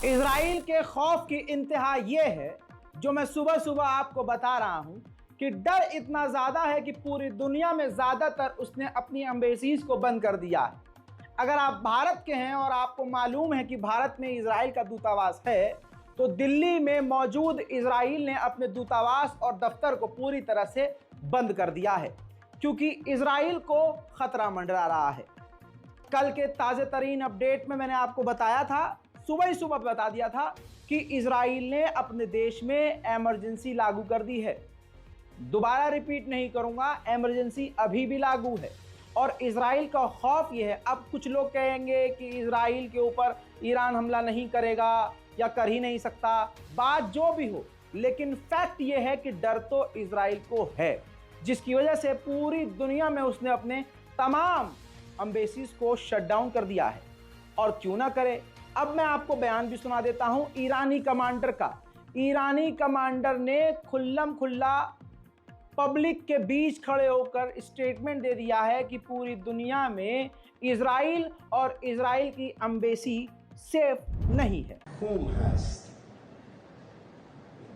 Israel के खौफ की इंतहा यह है, जो मैं सुबह सुबह आपको बता रहा हूं, कि डर इतना ज़्यादा है कि पूरी दुनिया में ज़्यादातर उसने अपनी एम्बेसीज को बंद कर दिया है। अगर आप भारत के हैं और आपको मालूम है कि भारत में इजराइल का दूतावास है, तो दिल्ली में मौजूद इजराइल ने अपने दूतावास और दफ्तर को पूरी तरह से बंद कर दिया है, क्योंकि इजराइल को खतरा मंडरा रहा है। कल के ताज़े तरीन अपडेट में मैंने आपको बताया था, सुबह ही सुबह बता दिया था कि इजराइल ने अपने देश में इमरजेंसी लागू कर दी है। दोबारा रिपीट नहीं करूंगा, इमरजेंसी अभी भी लागू है। और इजराइल का खौफ यह है, अब कुछ लोग कहेंगे कि इजराइल के ऊपर ईरान हमला नहीं करेगा या कर ही नहीं सकता, बात जो भी हो, लेकिन फैक्ट यह है कि डर तो इजराइल को है, जिसकी वजह से पूरी दुनिया में उसने अपने तमाम एम्बेसीज को शट डाउन कर दिया है। और क्यों ना करे, अब मैं आपको बयान भी सुना देता हूं ईरानी कमांडर का। ईरानी कमांडर ने खुल्लम खुल्ला पब्लिक के बीच खड़े होकर स्टेटमेंट दे दिया है कि पूरी दुनिया में इजराइल और इजराइल की एम्बेसी सेफ नहीं है।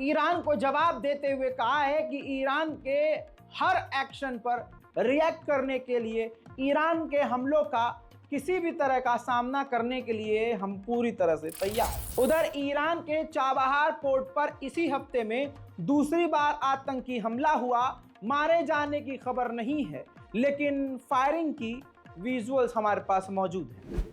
ईरान को जवाब देते हुए कहा है कि ईरान के हर एक्शन पर रिएक्ट करने के लिए, ईरान के हमलों का किसी भी तरह का सामना करने के लिए हम पूरी तरह से तैयार। उधर ईरान के चाबहार पोर्ट पर इसी हफ्ते में दूसरी बार आतंकी हमला हुआ। मारे जाने की खबर नहीं है, लेकिन फायरिंग की विजुअल्स हमारे पास मौजूद हैं।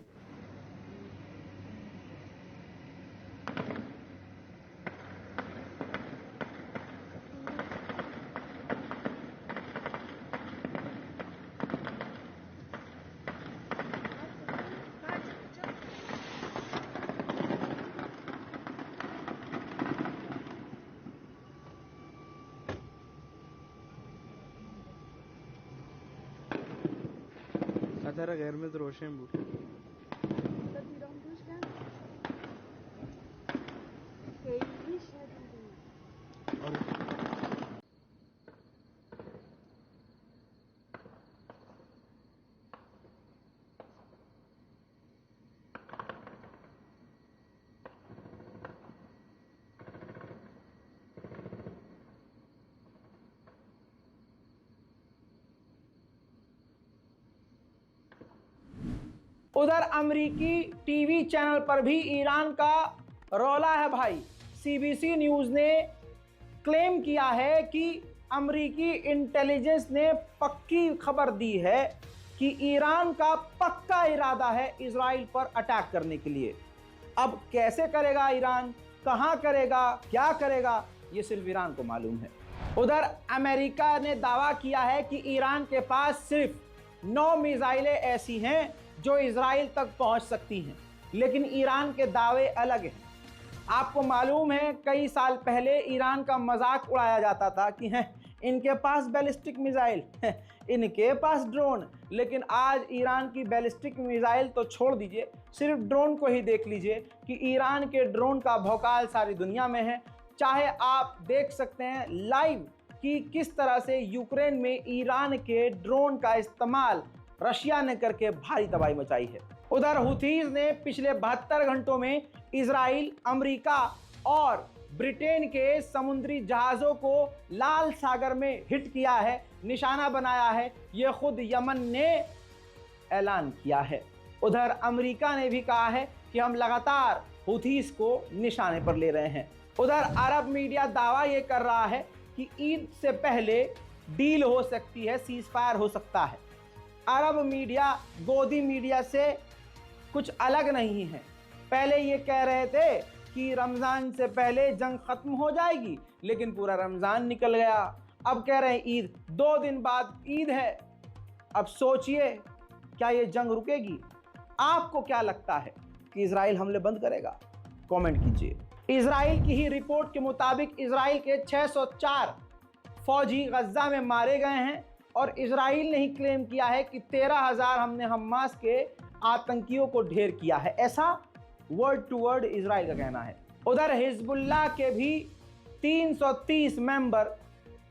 Atara qırmızı roşen bu. उधर अमेरिकी टीवी चैनल पर भी ईरान का रौला है भाई। सीबीसी न्यूज़ ने क्लेम किया है कि अमेरिकी इंटेलिजेंस ने पक्की खबर दी है कि ईरान का पक्का इरादा है इजराइल पर अटैक करने के लिए। अब कैसे करेगा ईरान, कहां करेगा, क्या करेगा, ये सिर्फ ईरान को मालूम है। उधर अमेरिका ने दावा किया है कि ईरान के पास सिर्फ 9 मिसाइलें ऐसी हैं जो इजराइल तक पहुंच सकती हैं, लेकिन ईरान के दावे अलग हैं। आपको मालूम है, कई साल पहले ईरान का मजाक उड़ाया जाता था कि इनके पास बैलिस्टिक मिसाइल, इनके पास ड्रोन। लेकिन आज ईरान की बैलिस्टिक मिसाइल तो छोड़ दीजिए, सिर्फ ड्रोन को ही देख लीजिए कि ईरान के ड्रोन का भौकाल सारी दुनिया में है। चाहे आप देख सकते हैं लाइव कि किस तरह से यूक्रेन में ईरान के ड्रोन का इस्तेमाल रशिया ने करके भारी तबाही मचाई है। उधर हुथीज ने पिछले 72 घंटों में इजराइल, अमेरिका और ब्रिटेन के समुद्री जहाज़ों को लाल सागर में हिट किया है, निशाना बनाया है। ये खुद यमन ने ऐलान किया है। उधर अमेरिका ने भी कहा है कि हम लगातार हुथीज को निशाने पर ले रहे हैं। उधर अरब मीडिया दावा ये कर रहा है कि ईद से पहले डील हो सकती है, सीज फायर हो सकता है। अरब मीडिया गोदी मीडिया से कुछ अलग नहीं है। पहले ये कह रहे थे कि रमजान से पहले जंग खत्म हो जाएगी, लेकिन पूरा रमजान निकल गया। अब कह रहे हैं ईद, 2 दिन बाद ईद है। अब सोचिए, क्या ये जंग रुकेगी? आपको क्या लगता है कि इजराइल हमले बंद करेगा? कमेंट कीजिए। इजराइल की ही रिपोर्ट के मुताबिक इजराइल के 604 फौजी गज्जा में मारे गए हैं और इजराइल ने ही क्लेम किया है कि 13,000 हमने हमास के आतंकियों को ढेर किया है। ऐसा वर्ड टू वर्ड इजराइल का कहना है। उधर हिजबुल्लाह के भी 330 मेंबर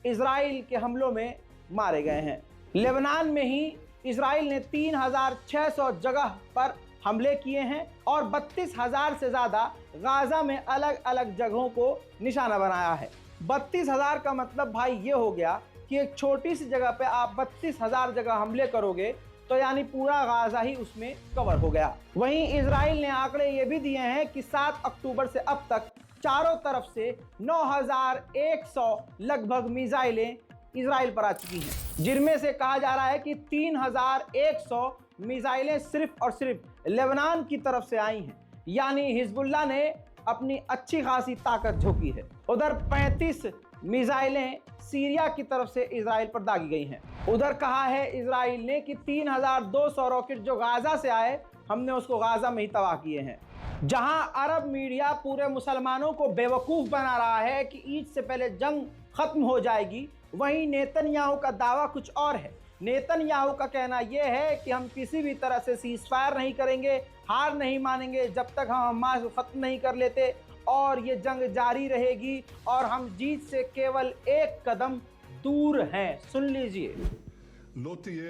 इजराइल के हमलों में मारे गए हैं। लेबनान में ही इजराइल ने 3,600 जगह पर हमले किए हैं और 32,000 से ज़्यादा गाज़ा में अलग अलग जगहों को निशाना बनाया है। 32,000 का मतलब भाई ये हो गया कि एक छोटी सी जगह पे आप 32,000 जगह हमले करोगे तो यानी पूरा गाज़ा ही उसमें कवर हो गया। वहीं इजराइल ने आंकड़े ये भी दिए हैं कि 7 अक्टूबर से अब तक चारों तरफ से 9,100 लगभग मिसाइलें इजराइल पर आ चुकी हैं, जिनमें से कहा जा रहा है कि 3,100 मिसाइलें सिर्फ और सिर्फ लेबनान की तरफ से आई हैं। यानी हिजबुल्लाह ने अपनी अच्छी खासी ताकत झोंकी है। उधर 35 मिसाइलें सीरिया की तरफ से इजराइल पर दागी गई हैं। उधर कहा है इजराइल ने कि 3,200 रॉकेट जो गाज़ा से आए, हमने उसको गाज़ा में ही तबाह किए हैं। जहां अरब मीडिया पूरे मुसलमानों को बेवकूफ़ बना रहा है कि ईद से पहले जंग खत्म हो जाएगी, वहीं नेतन्याहू का दावा कुछ और है। नेतन्याहू का कहना यह है कि हम किसी भी तरह से सीज फायर नहीं करेंगे, हार नहीं मानेंगे जब तक हम हमास को खत्म नहीं कर लेते, और ये जंग जारी रहेगी और हम जीत से केवल एक कदम दूर हैं। सुन लीजिए।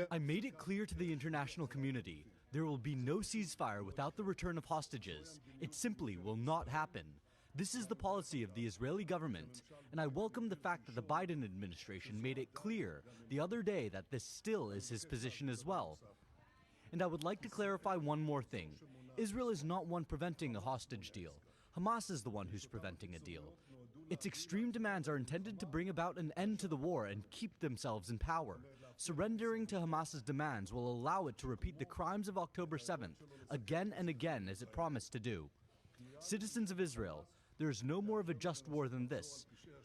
I made it clear to the international community there will be no ceasefire without the return of hostages. It simply will not happen. This is the policy of the Israeli government, and I welcome the fact that the Biden administration made it clear the other day that this still is his position as well. And I would like to clarify one more thing. Israel is not one preventing a hostage deal. Hamas is the one who's preventing a deal. Its extreme demands are intended to bring about an end to the war and keep themselves in power. Surrendering to Hamas's demands will allow it to repeat the crimes of October 7th again and again as it promised to do. Citizens of Israel, there is no more of a just war than this.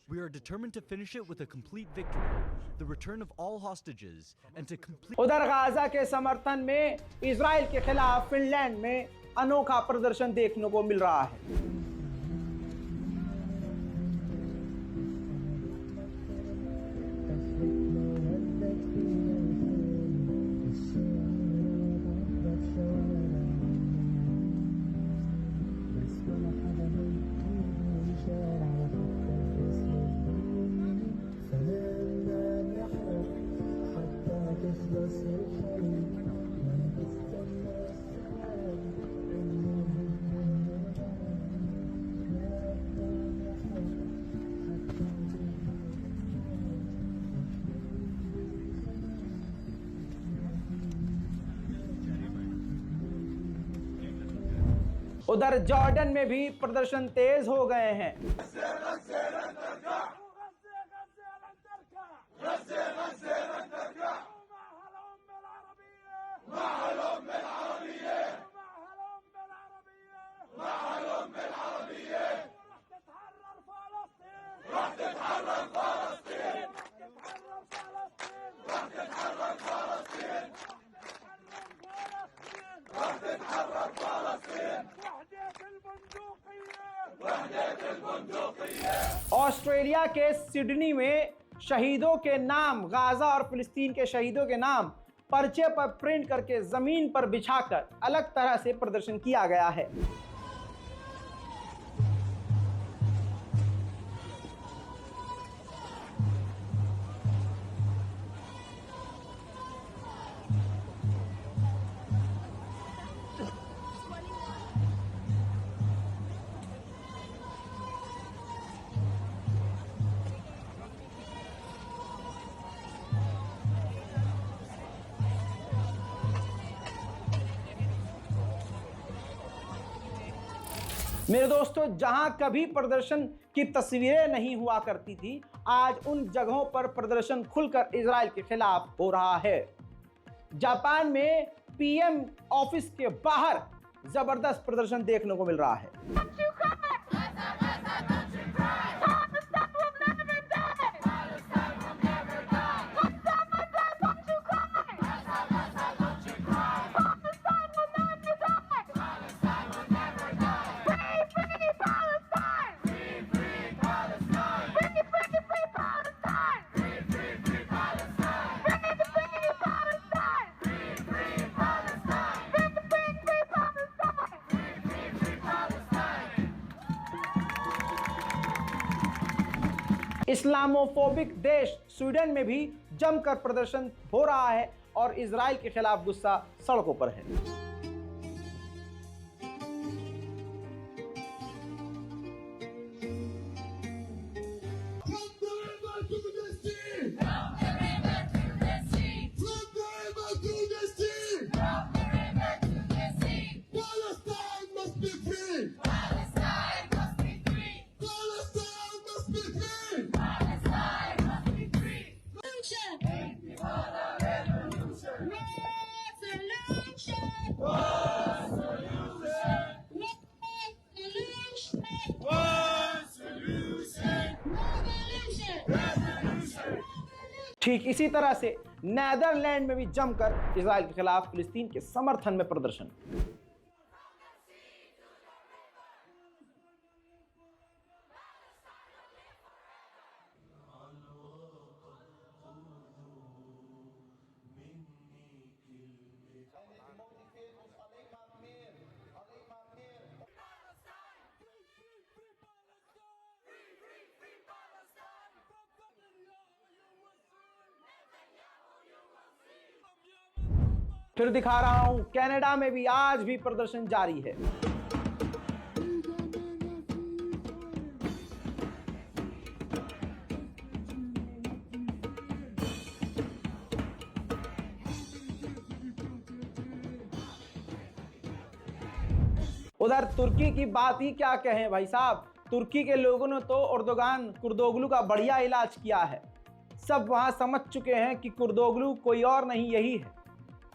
We are determined to finish it with a complete victory, the return of all hostages, and to complete... उधर Gaza के समर्थन में Israel के खिलाफ Finland में अनोखा प्रदर्शन देखने को मिल रहा है। उधर जॉर्डन में भी प्रदर्शन तेज हो गए हैं। ऑस्ट्रेलिया के सिडनी में शहीदों के नाम, गाज़ा और फिलिस्तीन के शहीदों के नाम पर्चे पर प्रिंट करके जमीन पर बिछाकर अलग तरह से प्रदर्शन किया गया है। मेरे दोस्तों, जहां कभी प्रदर्शन की तस्वीरें नहीं हुआ करती थी, आज उन जगहों पर प्रदर्शन खुलकर इजराइल के खिलाफ हो रहा है। जापान में पीएम ऑफिस के बाहर जबरदस्त प्रदर्शन देखने को मिल रहा है। इस्लामोफोबिक देश स्वीडन में भी जमकर प्रदर्शन हो रहा है और इजराइल के खिलाफ गुस्सा सड़कों पर है। ठीक इसी तरह से नेदरलैंड में भी जमकर इजराइल के खिलाफ फिलिस्तीन के समर्थन में प्रदर्शन। फिर दिखा रहा हूं, कनाडा में भी आज भी प्रदर्शन जारी है। उधर तुर्की की बात ही क्या कहें भाई साहब, तुर्की के लोगों ने तो एर्दोगान कुर्दोगलू का बढ़िया इलाज किया है। सब वहां समझ चुके हैं कि कुर्दोगलू कोई और नहीं यही है।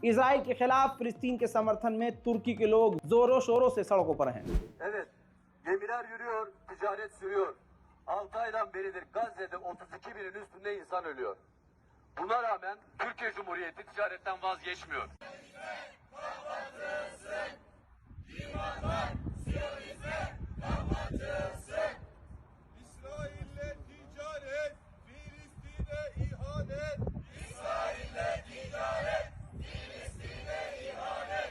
इजराइल के खिलाफ फिलिस्तीन के समर्थन में तुर्की के लोग जोरों शोरों से सड़कों पर हैं। Evet, gemiler yürüyor, ticaret sürüyor. 6 aydan beridir Gazze'de 32 binin üstünde insan ölüyor. Buna rağmen Türkiye Cumhuriyeti ticaretten vazgeçmiyor. İsrail'le ticaret, Filistin'e ihanet. İsrail'le ticaret, Filistin'e ihanet.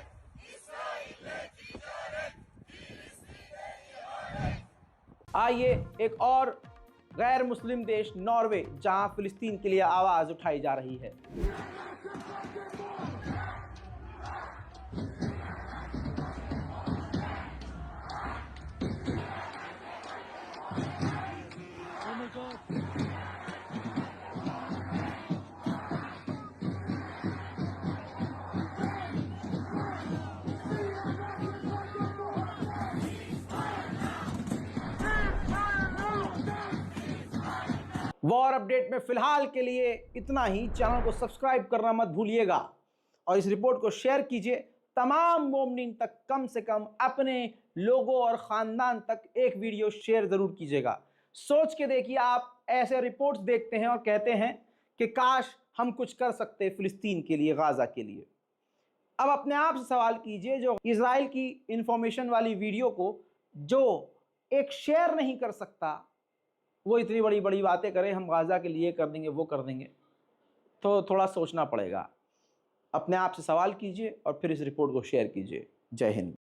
İsrail'le ticaret, Filistin'e ihanet. आइए एक और गैर मुस्लिम देश नॉर्वे, जहां फिलिस्तीन के लिए आवाज उठाई जा रही है। वॉर अपडेट में फिलहाल के लिए इतना ही। चैनल को सब्सक्राइब करना मत भूलिएगा और इस रिपोर्ट को शेयर कीजिए तमाम मोमिनीन तक। कम से कम अपने लोगों और ख़ानदान तक एक वीडियो शेयर ज़रूर कीजिएगा। सोच के देखिए, आप ऐसे रिपोर्ट्स देखते हैं और कहते हैं कि काश हम कुछ कर सकते फ़िलिस्तीन के लिए, गाज़ा के लिए। अब अपने आप से सवाल कीजिए, जो इजराइल की इंफॉर्मेशन वाली वीडियो को जो एक शेयर नहीं कर सकता, वो इतनी बड़ी बड़ी बातें करें हम गाज़ा के लिए कर देंगे, वो कर देंगे, तो थोड़ा सोचना पड़ेगा। अपने आप से सवाल कीजिए और फिर इस रिपोर्ट को शेयर कीजिए। जय हिंद।